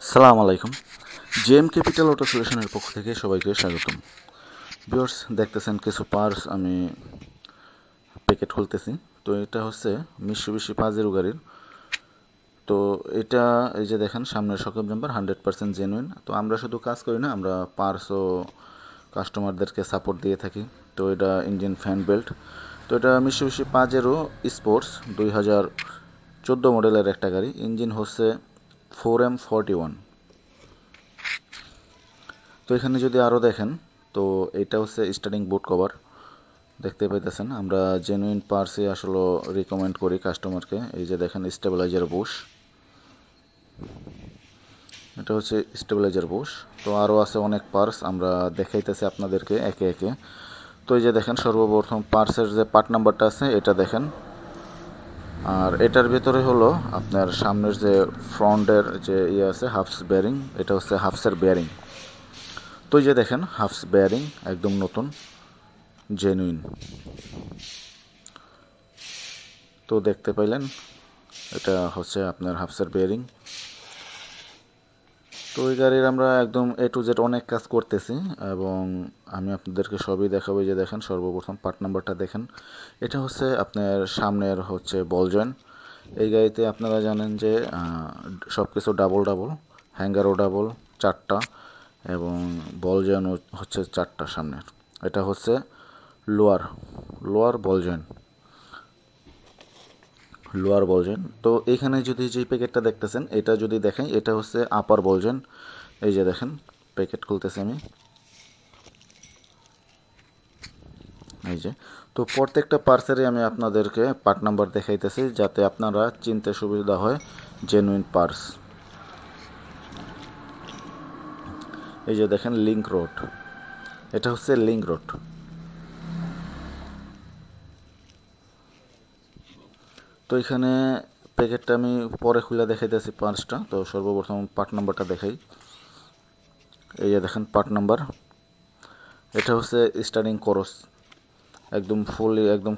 সালাম আলাইকুম। JM capital auto সলিউশনের পক্ষ থেকে সবাইকে স্বাগতম। ভিউয়ার্স, দেখতেছেন কিছু পার্টস আমি প্যাকেট খুলতেছি। তো এটা হচ্ছে মিৎসুবিশি পাজেরো গাড়ির। তো এটা এই যে দেখেন সামনের শক জাম্পার 100% জেনুইন। তো আমরা শুধু কাজ করি না, আমরা পার্টসও কাস্টমারদেরকে সাপোর্ট দিয়ে থাকি। তো এটা ইঞ্জিন ফ্যান বেল্ট। তো এটা মিৎসুবিশি পাজেরো স্পোর্টস 2014 মডেলের একটা গাড়ি। ইঞ্জিন হচ্ছে 4M41। তো এখানে যদি আরও দেখেন, তো এটা হচ্ছে স্টার্টিং বুট কভার। দেখতে পাইতেছেন আমরা জেনুইন পার্টসই আসলে রিকমেন্ড করি কাস্টমারকে। এই যে দেখেন স্টেবিলাইজার বুশ, এটা হচ্ছে স্টেবিলাইজার বুশ। তো আরও আছে অনেক পার্টস, আমরা দেখাইতেছি আপনাদেরকে একে একে। তো এই যে দেখেন সর্বপ্রথম পার্টসের যে পার্ট নাম্বারটা আছে এটা দেখেন। আর এটার ভিতরে হলো আপনার সামনের যে ফ্রন্টের যে ইয়ে আছে হাফস বেয়ারিং, এটা হচ্ছে হাফসের বেয়ারিং। তো এই যে দেখেন হাফস বেয়ারিং একদম নতুন জেনুইন। তো দেখতে পাইলেন এটা হচ্ছে আপনার হাফসের বেয়ারিং। তো এই গাড়ির আমরা একদম A to Z অনেক কাজ করতেছি এবং আমি আপনাদেরকে সবই দেখাবো। যে দেখেন সর্বপ্রথম পার্ট নাম্বারটা দেখেন, এটা হচ্ছে আপনার সামনের হচ্ছে বল জয়েন্ট। এই গাড়িতে আপনারা জানেন যে সব কিছু ডাবল ডাবল, হ্যাঙ্গারও ডাবল 4টা এবং বল জয়েন্ট হচ্ছে 4টা সামনের। এটা হচ্ছে লোয়ার বল জয়েন্ট, লোয়ার বলজেন। তো এইখানে যদি যে প্যাকেটটা দেখতেছেন এটা যদি দেখেন, এটা হচ্ছে আপার বলজেন। এই যে দেখেন প্যাকেট খুলতেছি আমি, এই যে। তো প্রত্যেকটা পার্সেরই আমি আপনাদেরকে পার্ট নাম্বার দেখাইতেছি যাতে আপনারা চিনতে সুবিধা হয় জেনুইন পার্স। এই যে দেখেন লিঙ্ক রড, এটা হচ্ছে লিঙ্ক রড। তো এখানে প্যাকেটটা আমি পরে খুলে দেখাইতেছি পার্সটা। তো সর্বপ্রথম পার্ট নাম্বারটা দেখাই। এই যে দেখেন পার্ট নাম্বার, এটা হচ্ছে স্টার্টিং করস, একদম ফুলি একদম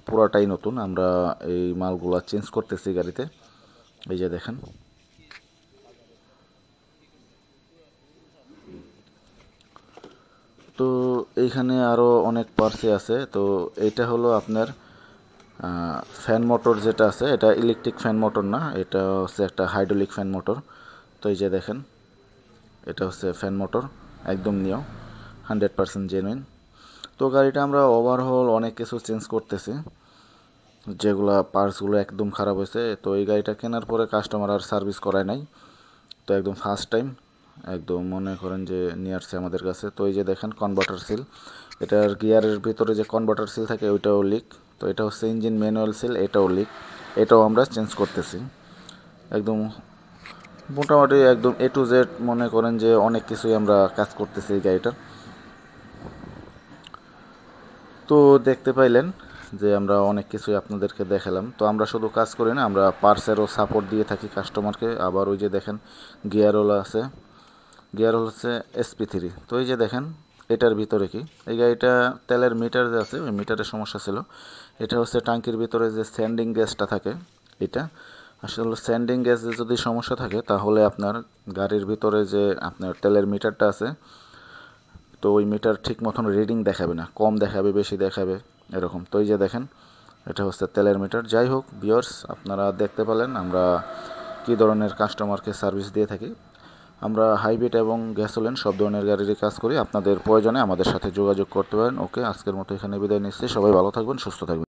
পুরাটাই নতুন। আমরা এই মালগুলা চেঞ্জ করতেছি গাড়িতে। এই যে দেখেন, তো এইখানে আরও অনেক পার্টসই আছে। তো এইটা হলো আপনার ফ্যান মোটর যেটা আছে, এটা ইলেকট্রিক ফ্যান মোটর না, এটা হচ্ছে একটা হাইড্রোলিক ফ্যান মোটর। তো এই যে দেখেন এটা হচ্ছে ফ্যান মোটর, একদম নিউ 100% জেনুইন। তো গাড়িটা আমরা ওভারহল অনেক কিছু চেঞ্জ করতেছি, যেগুলা পার্টসগুলো একদম খারাপ হয়েছে। তো এই গাড়িটা কেনার পরে কাস্টমার আর সার্ভিস করায় নাই। তো একদম ফার্স্ট টাইম একদম মনে করেন যে নিয়ে আসছে আমাদের কাছে। তো এই যে দেখেন কনভার্টার সিল, এটার গিয়ারের ভিতরে যে কনভার্টার সিল থাকে ওইটাও লিক। তো এটা হচ্ছে ইঞ্জিন ম্যানুয়াল সিল, এটাও লিক, এটাও আমরা চেঞ্জ করতেছি। একদম মোটামুটি একদম A to Z মনে করেন যে অনেক কিছুই আমরা কাজ করতেছি এই গাড়িটার। তো দেখতে পাইলেন যে আমরা অনেক কিছুই আপনাদেরকে দেখালাম। তো আমরা শুধু কাজ করি না, আমরা পার্সেরও সাপোর্ট দিয়ে থাকি কাস্টমারকে। আবার ওই যে দেখেন গিয়ারওয়ালা আছে, গিয়ার হচ্ছে SP3। তো এই যে দেখেন এটার ভিতরে কি, এই গাড়িটা তেলের মিটার যে আছে ওই মিটারের সমস্যা ছিল। এটা হচ্ছে ট্যাঙ্কির ভিতরে যে স্যান্ডিং গ্যাসটা থাকে, এটা আসলে স্যান্ডিং গ্যাসে যদি সমস্যা থাকে তাহলে আপনার গাড়ির ভিতরে যে আপনার তেলের মিটারটা আছে, তো ওই মিটার ঠিক মতন রিডিং দেখাবে না, কম দেখাবে বেশি দেখাবে এরকম। তো এই যে দেখেন এটা হচ্ছে তেলের মিটার। যাই হোক ভিউয়ার্স, আপনারা দেখতে পেলেন আমরা কী ধরনের কাস্টমারকে সার্ভিস দিয়ে থাকি। আমরা হাইব্রিড এবং গ্যাসোলিন সব ধরনের গাড়িরই কাজ করি। আপনাদের প্রয়োজনে আমাদের সাথে যোগাযোগ করতে পারেন। ওকে, আজকের মতো এখানে বিদায় নিচ্ছি। সবাই ভালো থাকবেন, সুস্থ থাকবেন।